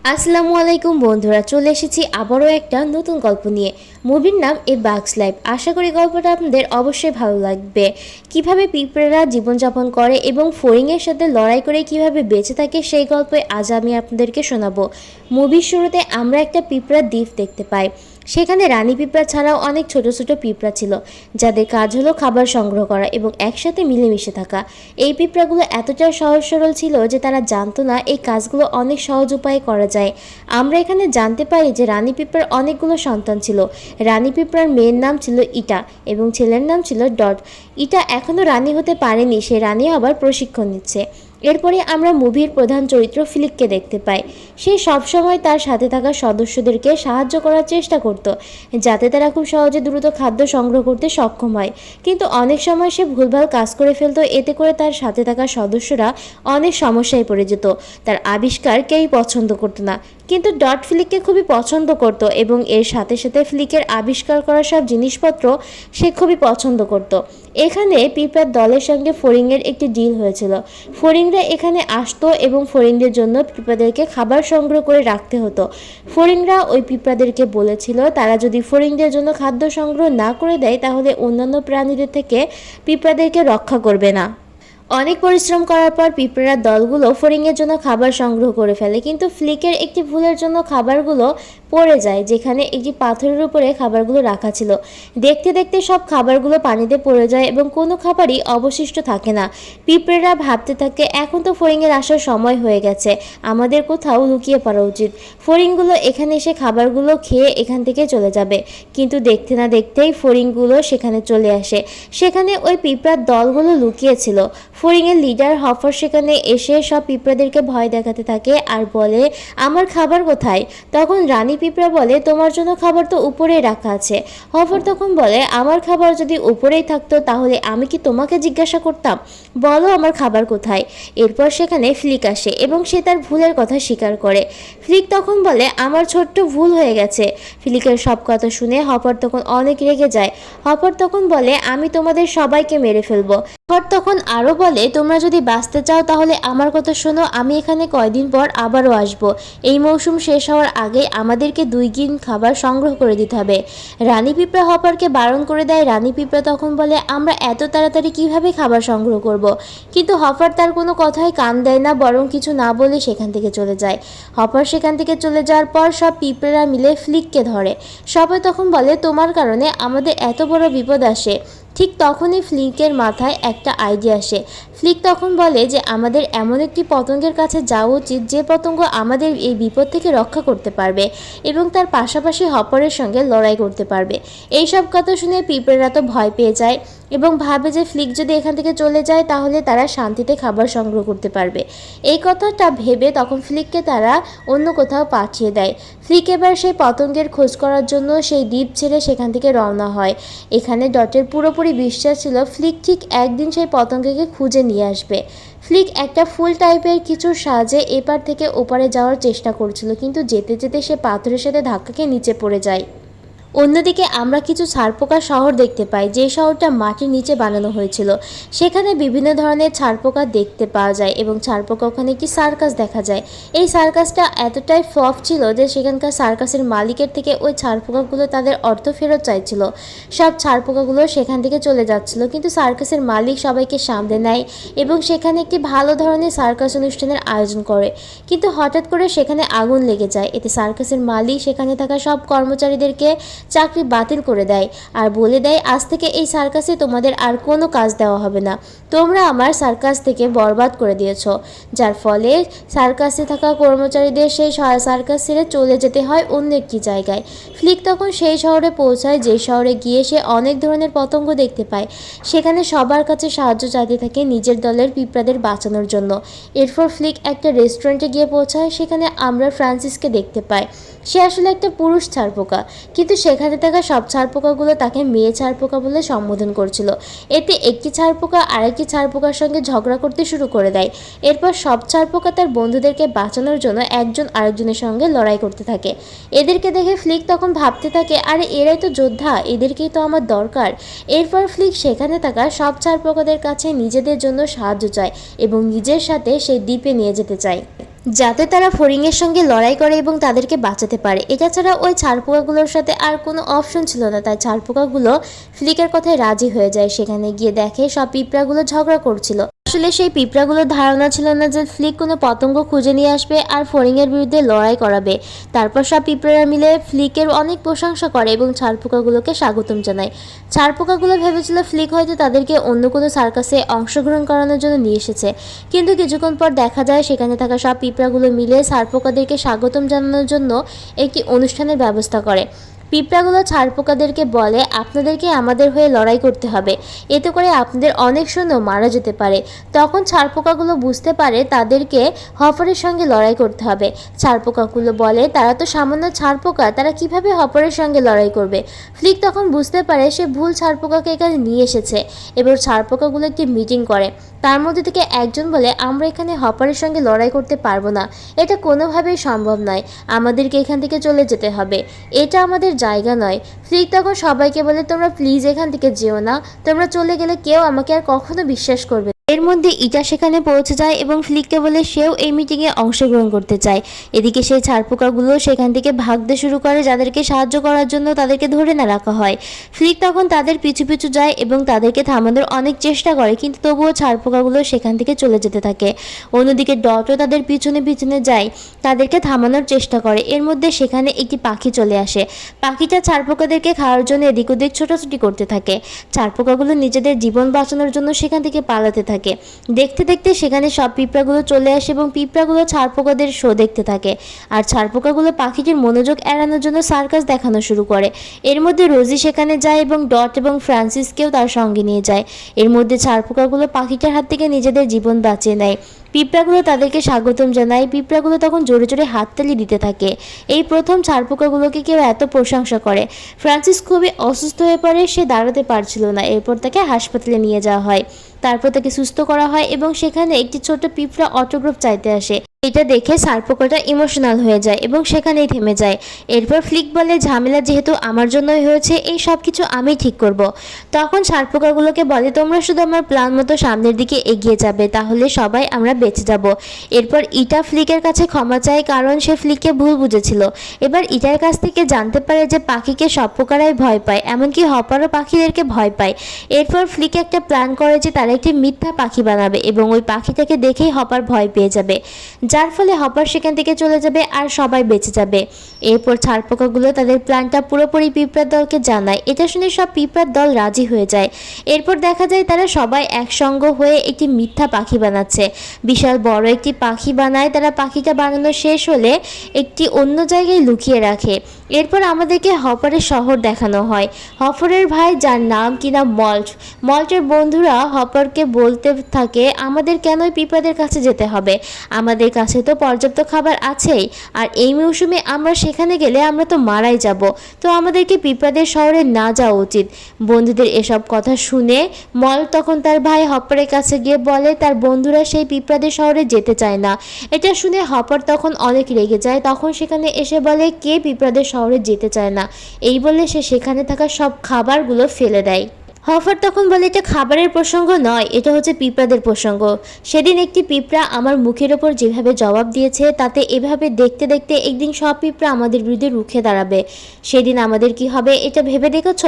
আসসালামু আলাইকুম বন্ধুরা, চলে এসেছি আবারও একটা নতুন গল্প নিয়ে। মুভির নাম এ বাগস লাইফ। আশা করি গল্পটা আপনাদের অবশ্যই ভালো লাগবে। কিভাবে পিঁপড়েরা জীবনযাপন করে এবং ফড়িংয়ের সাথে লড়াই করে কিভাবে বেঁচে থাকে সেই গল্পে আজ আমি আপনাদেরকে শোনাবো। মুভির শুরুতে আমরা একটা পিঁপড়ার দ্বীপ দেখতে পাই। সেখানে রানী পিঁপড়া ছাড়াও অনেক ছোট ছোট পিঁপড়া ছিল, যাদের কাজ হলো খাবার সংগ্রহ করা এবং একসাথে মিলেমিশে থাকা। এই পিঁপড়াগুলো এতটা সহজ সরল ছিল যে তারা জানতো না এই কাজগুলো অনেক সহজ উপায়ে করা যায়। আমরা এখানে জানতে পারি যে রানী পিঁপড়ার অনেকগুলো সন্তান ছিল। রানী পিঁপড়ার মেয়ের নাম ছিল ইটা এবং ছেলের নাম ছিল ডট। ইটা এখনও রানী হতে পারেনি, সে রানী হবার প্রশিক্ষণ নিচ্ছে। এরপরে আমরা মুভির প্রধান চরিত্র ফ্লিককে দেখতে পাই। সে সবসময় তার সাথে থাকা সদস্যদেরকে সাহায্য করার চেষ্টা করত, যাতে তারা খুব সহজে দ্রুত খাদ্য সংগ্রহ করতে সক্ষম হয়। কিন্তু অনেক সময় সে ভুলভাল কাজ করে ফেলতো, এতে করে তার সাথে থাকা সদস্যরা অনেক সমস্যায় পড়ে যেত। তার আবিষ্কার কেউই পছন্দ করতো না, কিন্তু ডট ফ্লিককে খুবই পছন্দ করত এবং এর সাথে সাথে ফ্লিকের আবিষ্কার করা সব জিনিসপত্র সে খুবই পছন্দ করত। এখানে পিঁপড়ার দলের সঙ্গে ফড়িংয়ের একটি ডিল হয়েছিল। ফড়িংরা এখানে আসতো এবং ফড়িংদের জন্য পিঁপড়াদেরকে খাবার সংগ্রহ করে রাখতে হতো। ফড়িংরা ওই পিঁপড়াদেরকে বলেছিল তারা যদি ফড়িংদের জন্য খাদ্য সংগ্রহ না করে দেয় তাহলে অন্যান্য প্রাণীদের থেকে পিঁপড়াদেরকে রক্ষা করবে না। অনেক পরিশ্রম করার পর পিঁপড়ার দলগুলো ফড়িংয়ের জন্য খাবার সংগ্রহ করে ফেলে, কিন্তু ফ্লিকের একটি ভুলের জন্য খাবারগুলো পড়ে যায় যেখানে একটি পাথরের উপরে খাবারগুলো রাখা ছিল। দেখতে দেখতে সব খাবারগুলো পানিতে পড়ে যায় এবং কোনো খাবারই অবশিষ্ট থাকে না। পিঁপড়েরা ভাবতে থাকে এখন তো ফড়িংয়ের আসার সময় হয়ে গেছে, আমাদের কোথাও লুকিয়ে পড়া উচিত। ফড়িংগুলো এখানে এসে খাবারগুলো খেয়ে এখান থেকে চলে যাবে, কিন্তু দেখতে না দেখতেই ফড়িংগুলো সেখানে চলে আসে। সেখানে ওই পিঁপড়ার দলগুলো লুকিয়েছিল। ফড়িংয়ের লিডার হফার সেখানে এসে সব পিঁপড়াদেরকে ভয় দেখাতে থাকে আর বলে আমার খাবার কোথায়। তখন রানী পিঁপড়া বলে তোমার জন্য খাবার তো উপরেই রাখা আছে। হফার তখন বলে আমার খাবার যদি উপরেই থাকতো তাহলে আমি কি তোমাকে জিজ্ঞাসা করতাম, বলো আমার খাবার কোথায়। এরপর সেখানে ফ্লিক আসে এবং সে তার ভুলের কথা স্বীকার করে। ফ্লিক তখন বলে আমার ছোট্ট ভুল হয়ে গেছে। ফ্লিকের সব কথা শুনে হফার তখন অনেক রেগে যায়। হফার তখন বলে আমি তোমাদের সবাইকে মেরে ফেলবো। হফার তখন আরও বলে তোমরা যদি বাঁচতে চাও তাহলে আমার কথা শোনো, আমি এখানে কয়দিন পর আবারও আসবো। এই মৌসুম শেষ হওয়ার আগে আমাদেরকে 2 দিন খাবার সংগ্রহ করে দিতে হবে। রানী পিঁপড়া হপারকে বারণ করে দেয়। রানী পিঁপড়া তখন বলে আমরা এত তাড়াতাড়ি কিভাবে খাবার সংগ্রহ করব। কিন্তু হপার তার কোনো কথাই কান দেয় না, বরং কিছু না বলে সেখান থেকে চলে যায়। হপার সেখান থেকে চলে যাওয়ার পর সব পিঁপড়েরা মিলে ফ্লিককে ধরে। সবাই তখন বলে তোমার কারণে আমাদের এত বড় বিপদ আসে। ঠিক তখনই ফ্লিকের মাথায় একটা আইডিয়া আসে। ফ্লিক তখন বলে যে আমাদের এমন একটি পতঙ্গের কাছে যাওয়া উচিত যে পতঙ্গ আমাদের এই বিপদ থেকে রক্ষা করতে পারবে এবং তার পাশাপাশি হপারের সঙ্গে লড়াই করতে পারবে। এই সব কথা শুনে পিঁপড়েরা তো ভয় পেয়ে যায় এবং ভাবে যে ফ্লিক যদি এখান থেকে চলে যায় তাহলে তারা শান্তিতে খাবার সংগ্রহ করতে পারবে। এই কথাটা ভেবে তখন ফ্লিককে তারা অন্য কোথাও পাঠিয়ে দেয়। ফ্লিক এবার সেই পতঙ্গের খোঁজ করার জন্য সেই দ্বীপ ছেড়ে সেখান থেকে রওনা হয়। এখানে ডটের পুরোপুরি বিশ্বাস ছিল ফ্লিক ঠিক একদিন সেই পতঙ্গকে খুঁজে নিয়ে আসবে। ফ্লিক একটা ফুল টাইপের কিছুর সাহায্যে এপার থেকে ওপারে যাওয়ার চেষ্টা করছিল, কিন্তু যেতে যেতে সে পাথরের সাথে ধাক্কা খেয়ে নিচে পড়ে যায়। অন্যদিকে আমরা কিছু ছারপোকা শহর দেখতে পাই, যে শহরটা মাটির নিচে বানানো হয়েছিল। সেখানে বিভিন্ন ধরনের ছারপোকা দেখতে পাওয়া যায় এবং ছারপোকা ওখানে একটি সার্কাস দেখা যায়। এই সার্কাসটা এতটাই ফ্লপ ছিল যে সেখানকার সার্কাসের মালিকের থেকে ওই ছারপোকাগুলো তাদের অর্থ ফেরত চাইছিল। সব ছারপোকাগুলো সেখান থেকে চলে যাচ্ছিল, কিন্তু সার্কাসের মালিক সবাইকে সামলে নেয় এবং সেখানে একটি ভালো ধরনের সার্কাস অনুষ্ঠানের আয়োজন করে। কিন্তু হঠাৎ করে সেখানে আগুন লেগে যায়। এতে সার্কাসের মালিক সেখানে থাকা সব কর্মচারীদেরকে চাকরি বাতিল করে দেয় আর বলে দেয় আজ থেকে এই সার্কাসে তোমাদের আর কোনো কাজ দেওয়া হবে না, তোমরা আমার সার্কাস থেকে বরবাদ করে দিয়েছ। যার ফলে সার্কাসে থাকা কর্মচারীদের সেই সার্কাস ছেড়ে চলে যেতে হয় অন্য একটি জায়গায়। ফ্লিক তখন সেই শহরে পৌঁছায়, যে শহরে গিয়ে সে অনেক ধরনের পতঙ্গ দেখতে পায়। সেখানে সবার কাছে সাহায্য চাইতে থাকে নিজের দলের পিঁপড়াদের বাঁচানোর জন্য। এরপর ফ্লিক একটা রেস্টুরেন্টে গিয়ে পৌঁছায়। সেখানে আমরা ফ্রান্সিসকে দেখতে পাই। সে আসলে একটা পুরুষ ছারপোকা, কিন্তু সেখানে থাকা সব ছারপোকাগুলো তাকে মেয়ে ছারপোকা বলে সম্বোধন করছিল। এতে একটি ছারপোকা আরেকটি ছারপোকার সঙ্গে ঝগড়া করতে শুরু করে দেয়। এরপর সব ছারপোকা তার বন্ধুদেরকে বাঁচানোর জন্য একজন আরেকজনের সঙ্গে লড়াই করতে থাকে। এদেরকে দেখে ফ্লিক তখন ভাবতে থাকে আরে এরাই তো যোদ্ধা, এদেরকেই তো আমার দরকার। এরপর ফ্লিক সেখানে থাকা সব ছারপোকাদের কাছে নিজেদের জন্য সাহায্য চায় এবং নিজের সাথে সেই দ্বীপে নিয়ে যেতে চায়। যাতে তারা ফড়িংয়ের সঙ্গে লড়াই করে এবং তাদেরকে বাঁচাতে পারে। এটা ছাড়া ওই ছারপোকাগুলোর সাথে আর কোনো অপশন ছিল না, তাই ছারপোকাগুলো ফ্লিকের কথায় রাজি হয়ে যায়। সেখানে গিয়ে দেখে সব পিঁপড়াগুলো ঝগড়া করছিল। আসলে সেই পিঁপড়াগুলোর ধারণা ছিল না যে ফ্লিক কোনো পতঙ্গ খুঁজে নিয়ে আসবে আর ফড়িংয়ের বিরুদ্ধে লড়াই করাবে। তারপর সব পিঁপড়ারা মিলে ফ্লিকের অনেক প্রশংসা করে এবং ছারপোকাগুলোকে স্বাগতম জানায়। ছারপোকাগুলো ভেবেছিল ফ্লিক হয়তো তাদেরকে অন্য কোনো সার্কাসে অংশগ্রহণ করানোর জন্য নিয়ে এসেছে, কিন্তু কিছুক্ষণ পর দেখা যায় সেখানে থাকা সব পিঁপড়াগুলো মিলে ছারপোকাদেরকে স্বাগতম জানানোর জন্য একটি অনুষ্ঠানের ব্যবস্থা করে। পিঁপড়াগুলো ছারপোকাদেরকে বলে, আপনাদেরকে আমাদের হয়ে লড়াই করতে হবে, এতে করে আপনাদের অনেক সৈন্য মারা যেতে পারে। তখন ছারপোকাগুলো বুঝতে পারে তাদেরকে হফরের সঙ্গে লড়াই করতে হবে। ছারপোকাগুলো বলে তারা তো সামান্য ছারপোকা, তারা কিভাবে হফরের সঙ্গে লড়াই করবে। ফ্লিক তখন বুঝতে পারে সে ভুল ছারপোকাকে এখানে নিয়ে এসেছে। এবার ছারপোকাগুলো একটি মিটিং করে। তার মধ্যে থেকে একজন বলে, আমরা এখানে হপারের সঙ্গে লড়াই করতে পারবো না, এটা কোনোভাবেই সম্ভব নয়, আমাদেরকে এখান থেকে চলে যেতে হবে, এটা আমাদের জায়গা নয়। ফ্লিক তখন সবাইকে বলে, তোমরা প্লিজ এখান থেকে যেও না, তোমরা চলে গেলে কেউ আমাকে আর কখনো বিশ্বাস করবে। এর মধ্যে ইটা সেখানে পৌঁছে যায় এবং ফ্লিককে বলে সেও এই মিটিংয়ে অংশগ্রহণ করতে চায়। এদিকে সেই ছারপোকাগুলো সেখান থেকে ভাগতে শুরু করে, যাদেরকে সাহায্য করার জন্য তাদেরকে ধরে না রাখা হয়। ফ্লিক তখন তাদের পিছু পিছু যায় এবং তাদেরকে থামানোর অনেক চেষ্টা করে, কিন্তু তবুও ছারপোকাগুলো সেখান থেকে চলে যেতে থাকে। অন্যদিকে ডটও তাদের পিছনে পিছনে যায়, তাদেরকে থামানোর চেষ্টা করে। এর মধ্যে সেখানে একটি পাখি চলে আসে। পাখিটা ছারপোকাদেরকে খাওয়ার জন্য এদিক ওদিক ছোটাছুটি করতে থাকে। ছারপোকাগুলো নিজেদের জীবন বাঁচানোর জন্য সেখান থেকে পালাতে থাকে। দেখতে দেখতে সেখানে সব পিঁপড়াগুলো চলে আসে এবং পিঁপড়াগুলো ছারপোকাদের শো দেখতে থাকে। আর ছারপোকাগুলো পাখিটির মনোযোগ এড়ানোর জন্য সার্কাস দেখানো শুরু করে। এর মধ্যে রোজি সেখানে যায় এবং ডট এবং ফ্রান্সিসকেও তার সঙ্গে নিয়ে যায়। এর মধ্যে ছারপোকাগুলো পাখিটার হাত থেকে নিজেদের জীবন বাঁচিয়ে নেয়। পিঁপড়াগুলো তাদেরকে স্বাগতম জানায়। পিঁপড়াগুলো তখন জোরে জোরে হাততালি দিতে থাকে। এই প্রথম ছারপোকাগুলোকে কেউ এত প্রশংসা করে। ফ্রান্সিস খুবই অসুস্থ হয়ে পড়ে, সে দাঁড়াতে পারছিল না। এরপর তাকে হাসপাতালে নিয়ে যাওয়া হয়। তারপর তাকে সুস্থ করা হয় এবং সেখানে একটি ছোট পিঁপড়া অটোগ্রাফ চাইতে আসে। এটা দেখে ছারপোকাটা ইমোশনাল হয়ে যায় এবং সেখানেই থেমে যায়। এরপর ফ্লিক বলে, ঝামেলা যেহেতু আমার জন্যই হয়েছে, এই সব কিছু আমি ঠিক করব। তখন ছারপোকাগুলোকে বলে, তোমরা শুধু আমার প্ল্যান মতো সামনের দিকে এগিয়ে যাবে, তাহলে সবাই আমরা বেঁচে যাব। এরপর ইটা ফ্লিকের কাছে ক্ষমা চায়, কারণ সে ফ্লিককে ভুল বুঝেছিল। এবার ইটার কাছ থেকে জানতে পারে যে পাখিকে সব পোকারাই ভয় পায়, এমনকি হপারও পাখিদেরকে ভয় পায়। এরপর ফ্লিক একটা প্ল্যান করে যে তারা একটি মিথ্যা পাখি বানাবে এবং ওই পাখিটাকে দেখেই হপার ভয় পেয়ে যাবে, যার ফলে হপার সেখান থেকে চলে যাবে আর সবাই বেঁচে যাবে। এরপর ছারপোকাগুলো তাদের প্ল্যানটা পুরোপুরি পিঁপড়ার দলকে জানায়। এটা শুনে সব পিঁপড়ার দল রাজি হয়ে যায়। এরপর দেখা যায় তারা সবাই একসঙ্গ হয়ে একটি মিথ্যা পাখি বানাচ্ছে। বিশাল বড় একটি পাখি বানায় তারা। পাখিটা বানানো শেষ হলে একটি অন্য জায়গায় লুকিয়ে রাখে। এরপর আমাদেরকে হপারের শহর দেখানো হয়। হপারের ভাই, যার নাম কিনা মল্ট, মল্টের বন্ধুরা হপারকে বলতে থাকে, আমাদের কেনই পিঁপড়াদের কাছে যেতে হবে, আমাদের কাছে তো পর্যাপ্ত খাবার আছেই, আর এই মৌসুমে আমরা সেখানে গেলে আমরা তো মারাই যাব, তো আমাদেরকে পিঁপড়াদের শহরে না যাওয়া উচিত। বন্ধুদের এসব কথা শুনে মল্ট তখন তার ভাই হপারের কাছে গিয়ে বলে তার বন্ধুরা সেই পিঁপড়াদের শহরে যেতে চায় না। এটা শুনে হপার তখন অনেক রেগে যায়। তখন সেখানে এসে বলে, কে পিঁপড়াদের শহরে যেতে চায় না, এই বলে সে সেখানে থাকা সব খাবারগুলো ফেলে দেয়। হফার তখন বলে, এটা খাবারের প্রসঙ্গ নয়, এটা হচ্ছে পিঁপড়াদের প্রসঙ্গ। সেদিন একটি পিঁপড়া আমার মুখের ওপর যেভাবে জবাব দিয়েছে, তাতে এভাবে দেখতে দেখতে একদিন সব পিঁপড়া আমাদের বিরুদ্ধে রুখে দাঁড়াবে। সেদিন আমাদের কি হবে এটা ভেবে দেখেছ?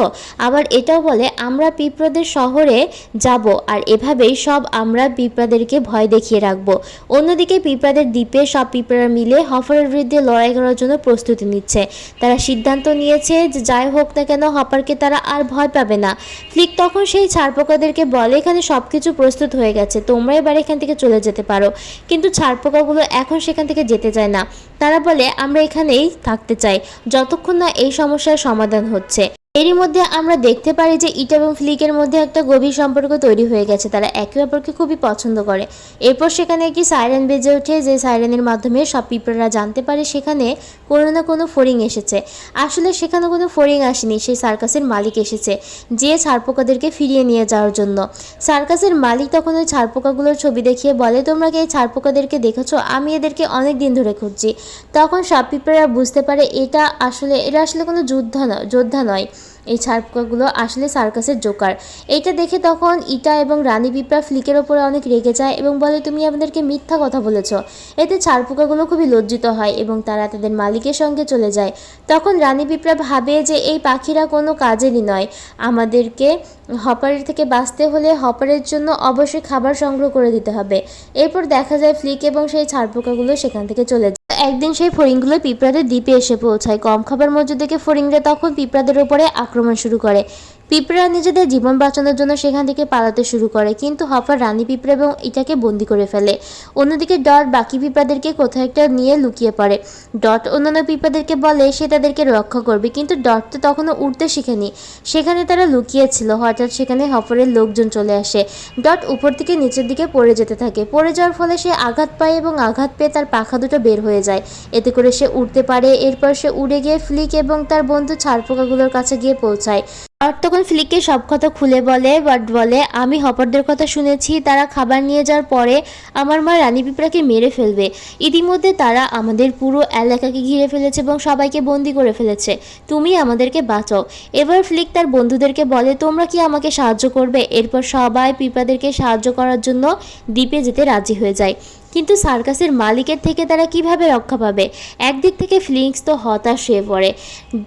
আবার এটাও বলে, আমরা পিঁপড়াদের শহরে যাব আর এভাবেই সব আমরা পিঁপড়াদেরকে ভয় দেখিয়ে রাখবো। অন্যদিকে পিঁপড়াদের দ্বীপে সব পিঁপড়ারা মিলে হফারের বিরুদ্ধে লড়াই করার জন্য প্রস্তুতি নিচ্ছে। তারা সিদ্ধান্ত নিয়েছে যে যাই হোক না কেন হপারকে তারা আর ভয় পাবে না। ফ্লিক তখন সেই ছারপোকাদেরকে বলে, এখানে সব কিছু প্রস্তুত হয়ে গেছে, তোমরা এবার এখান থেকে চলে যেতে পারো। কিন্তু ছারপোকাগুলো এখন সেখান থেকে যেতে চায় না। তারা বলে, আমরা এখানেই থাকতে চাই যতক্ষণ না এই সমস্যার সমাধান হচ্ছে। এরই মধ্যে আমরা দেখতে পারি যে ইটা এবং ফ্লিকের মধ্যে একটা গভীর সম্পর্ক তৈরি হয়ে গেছে। তারা একে অপরকে খুবই পছন্দ করে। এরপর সেখানে একটি সাইরেন বেজে ওঠে, যে সাইরেনের মাধ্যমে সব পিঁপড়ারা জানতে পারে সেখানে কোনো না কোনো ফড়িং এসেছে। আসলে সেখানে কোনো ফড়িং আসেনি, সেই সার্কাসের মালিক এসেছে, যে ছারপোকাদেরকে ফিরিয়ে নিয়ে যাওয়ার জন্য। সার্কাসের মালিক তখন ওই ছারপোকাগুলোর ছবি দেখিয়ে বলে, তোমরা কি এই ছারপোকাদেরকে দেখেছো? আমি এদেরকে অনেক দিন ধরে খুঁজছি। তখন সব পিঁপড়ারা বুঝতে পারে এরা আসলে কোনো যোদ্ধা নয়। এই ছারপোকাগুলো আসলে সার্কাসের জোকার। এইটা দেখে তখন ইটা এবং রানী পিঁপড়া ফ্লিকের ওপরে অনেক রেগে যায় এবং বলে, তুমি আমাদেরকে মিথ্যা কথা বলেছ। এতে ছারপোকাগুলো খুবই লজ্জিত হয় এবং তারা তাদের মালিকের সঙ্গে চলে যায়। তখন রানী পিঁপড়া ভাবে যে এই পাখিরা কোনো কাজেরই নয়, আমাদেরকে হপারের থেকে বাঁচতে হলে হপারের জন্য অবশ্যই খাবার সংগ্রহ করে দিতে হবে। এরপর দেখা যায় ফ্লিক এবং সেই ছারপোকাগুলো সেখান থেকে চলে যায়। একদিন সেই ফড়িংগুলো পিঁপড়াদের দ্বীপে এসে পৌঁছায়। কম খাবার মজুদ দেখে ফড়িংরা তখন পিঁপড়াদের উপরে আক্রমণ শুরু করে। পিঁপড়া নিজেদের জীবন বাঁচানোর জন্য সেখান থেকে পালাতে শুরু করে, কিন্তু হপার রানী পিঁপড়া এবং ইটাকে বন্দি করে ফেলে। অন্যদিকে ডট বাকি পিঁপড়াদেরকে কোথাও একটা নিয়ে লুকিয়ে পড়ে। ডট অন্যান্য পিঁপড়াদেরকে বলে সে তাদেরকে রক্ষা করবে, কিন্তু ডট তো তখনও উড়তে শিখেনি। সেখানে তারা লুকিয়েছিল। হঠাৎ সেখানে হপারের লোকজন চলে আসে। ডট উপর থেকে নিচের দিকে পড়ে যেতে থাকে। পড়ে যাওয়ার ফলে সে আঘাত পায় এবং আঘাত পেয়ে তার পাখা দুটো বের হয়ে যায়। এতে করে সে উড়তে পারে। এরপর সে উড়ে গিয়ে ফ্লিক এবং তার বন্ধু ছারপোকাগুলোর কাছে গিয়ে পৌঁছায়। ডট তখন ফ্লিককে সব কথা খুলে বলে। বাট বলে, আমি হপারদের কথা শুনেছি, তারা খাবার নিয়ে যাওয়ার পরে আমার মা রানী পিঁপড়াকে মেরে ফেলবে। ইতিমধ্যে তারা আমাদের পুরো এলাকাকে ঘিরে ফেলেছে এবং সবাইকে বন্দি করে ফেলেছে। তুমি আমাদেরকে বাঁচাও। এবার ফ্লিক তার বন্ধুদেরকে বলে, তোমরা কি আমাকে সাহায্য করবে? এরপর সবাই পিঁপড়াদেরকে সাহায্য করার জন্য দ্বীপে যেতে রাজি হয়ে যায়। কিন্তু সার্কাসের মালিকের থেকে তারা কিভাবে রক্ষা পাবে? একদিক থেকে ফ্লিক্স তো হতাশ হয়ে পড়ে।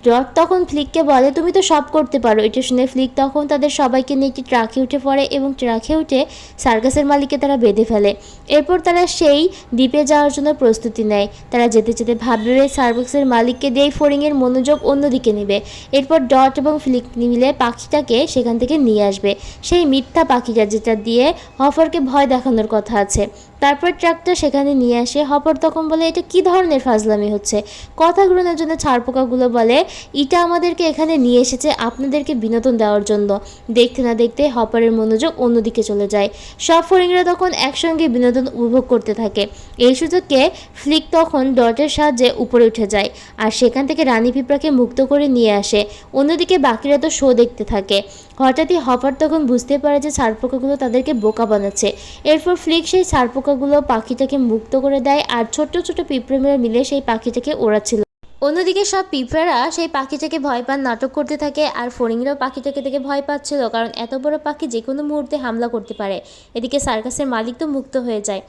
ডট তখন ফ্লিককে বলে, তুমি তো সব করতে পারো। এটা শুনে ফ্লিক তখন তাদের সবাইকে নিয়ে একটি ট্রাকে উঠে পড়ে এবং ট্রাকে উঠে সার্কাসের মালিককে তারা বেঁধে ফেলে। এরপর তারা সেই দ্বীপে যাওয়ার জন্য প্রস্তুতি নেয়। তারা যেতে যেতে ভাববে সার্কাসের মালিককে দিয়ে ফড়িংয়ের মনোযোগ অন্যদিকে নেবে। এরপর ডট এবং ফ্লিক মিলে পাখিটাকে সেখান থেকে নিয়ে আসবে, সেই মিথ্যা পাখিটা যেটা দিয়ে হফারকে ভয় দেখানোর কথা আছে। তারপর ট্রাকটা সেখানে নিয়ে আসে। হপার তখন বলে, এটা কি ধরনের ফাজলামি হচ্ছে? কথা ঘুরানোর জন্য ছারপোকাগুলো বলে, ইটা আমাদেরকে এখানে নিয়ে এসেছে আপনাদেরকে বিনোদন দেওয়ার জন্য। দেখতে না দেখতে হপারের মনোযোগ অন্যদিকে চলে যায়। সব ফড়িংরা তখন একসঙ্গে বিনোদন উপভোগ করতে থাকে। এই সুযোগকে ফ্লিক তখন ডটের সাহায্যে উপরে উঠে যায় আর সেখান থেকে রানী পিঁপড়াকে মুক্ত করে নিয়ে আসে। অন্যদিকে বাকিরা তো শো দেখতে থাকে। হঠাৎই হপার তখন বুঝতে পারে যে ছারপোকাগুলো তাদেরকে বোকা বানাচ্ছে। এরপর ফ্লিক সেই ছারপোকাগুলো পাখিটাকে মুক্ত করে দেয় আর ছোট্ট ছোট পিঁপড়েরা মিলে সেই পাখিটাকে ওড়াচ্ছিল। অন্যদিকে সব পিঁপড়ারা সেই পাখিটাকে ভয় পান নাটক করতে থাকে আর ফড়িংরাও পাখিটাকে দেখে ভয় পাচ্ছিল, কারণ এত বড় পাখি যে কোনো মুহূর্তে হামলা করতে পারে। এদিকে সার্কাসের মালিক তো মুক্ত হয়ে যায়।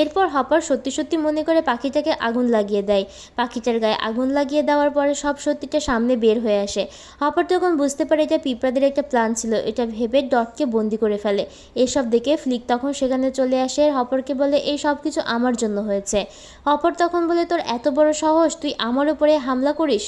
এরপর হপার সত্যি সত্যি মনে করে পাখিটাকে আগুন লাগিয়ে দেয়। পাখিটার গায়ে আগুন লাগিয়ে দেওয়ার পরে সব সত্যিটা সামনে বের হয়ে আসে। হপার তখন বুঝতে পারে এটা পিঁপড়াদের একটা প্ল্যান ছিল। এটা ভেবে ডটকে বন্দি করে ফেলে। এসব দেখে ফ্লিক তখন সেখানে চলে আসে। হপারকে বলে, এই সব কিছু আমার জন্য হয়েছে। হপার তখন বলে, তোর এত বড় সাহস, তুই আমার উপরে হামলা করিস?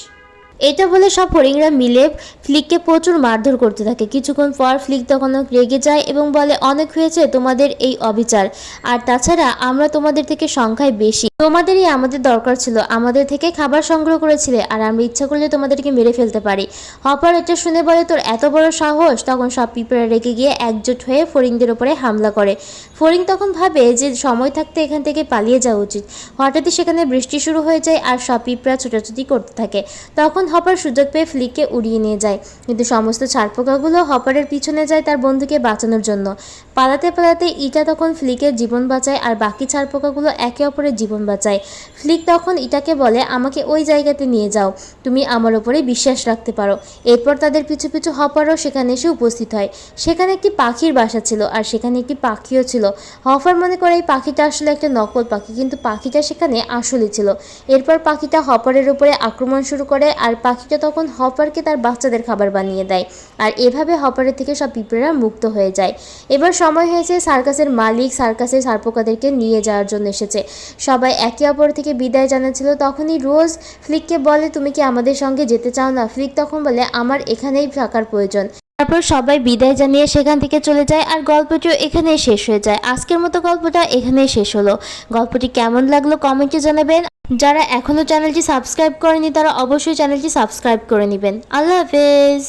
এটা বলে সব ফড়িংরা মিলে ফ্লিককে প্রচুর মারধর করতে থাকে। কিছুক্ষণ পর ফ্লিক তখন রেগে যায় এবং বলে, অনেক হয়েছে তোমাদের এই অবিচার। আর তাছাড়া আমরা তোমাদের থেকে সংখ্যায় বেশি, তোমাদেরই আমাদের দরকার ছিল। আমাদের থেকে খাবার সংগ্রহ করেছিলে আর আমরা ইচ্ছা করলে তোমাদেরকে মেরে ফেলতে পারি। হপার এটা শুনে বলে, তোর এত বড় সাহস? তখন সব পিঁপড়া রেগে গিয়ে একজোট হয়ে ফড়িংদের উপরে হামলা করে। ফড়িং তখন ভাবে যে সময় থাকতে এখান থেকে পালিয়ে যাওয়া উচিত। হঠাৎই সেখানে বৃষ্টি শুরু হয়ে যায় আর সব পিঁপড়া ছোটাছুটি করতে থাকে। তখন হপার সুযোগ পেয়ে ফ্লিককে উড়িয়ে নিয়ে যায়, কিন্তু সমস্ত ছারপোকাগুলো হপারের পিছনে যায় তার বন্ধুকে বাঁচানোর জন্য। পালাতে পালাতে ইটা তখন ফ্লিকের জীবন বাঁচায় আর বাকি ছারপোকাগুলো একে অপরের জীবন বাঁচায়। ফ্লিক তখন ইটাকে বলে, আমাকে ওই জায়গাতে নিয়ে যাও, তুমি আমার ওপরে বিশ্বাস রাখতে পারো। এরপর তাদের পিছু পিছু হপারও সেখানে এসে উপস্থিত হয়। সেখানে একটি পাখির বাসা ছিল আর সেখানে একটি পাখিও ছিল। হপার মনে করে এই পাখিটা আসলে একটা নকল পাখি, কিন্তু পাখিটা সেখানে আসলে ছিল। এরপর পাখিটা হপারের উপরে আক্রমণ শুরু করে আর পাখিটা তখন হপারকে তার বাচ্চাদের খাবার বানিয়ে দেয়। আর এভাবে হপারের থেকে সব পিঁপড়েরা মুক্ত হয়ে যায়। এবার সময় হয়েছে সার্কাসের মালিক সার্কাসের ছারপোকাদেরকে নিয়ে যাওয়ার জন্য এসেছে। সবাই একে অপর থেকে বিদায় জানাচ্ছিল। তখনই রোজ ফ্লিককে বলে, তুমি কি আমাদের সঙ্গে যেতে চাও না? ফ্লিক তখন বলে, আমার এখানেই থাকার প্রয়োজন। তারপর সবাই বিদায় জানিয়ে সেখান থেকে চলে যায় আর গল্পটিও এখানেই শেষ হয়ে যায়। আজকের মতো গল্পটা এখানেই শেষ হলো। গল্পটি কেমন লাগলো কমেন্টে জানাবেন। যারা এখনও চ্যানেলটি সাবস্ক্রাইব করেনি তারা অবশ্যই চ্যানেলটি সাবস্ক্রাইব করে নেবেন। আল্লাহ হাফেজ।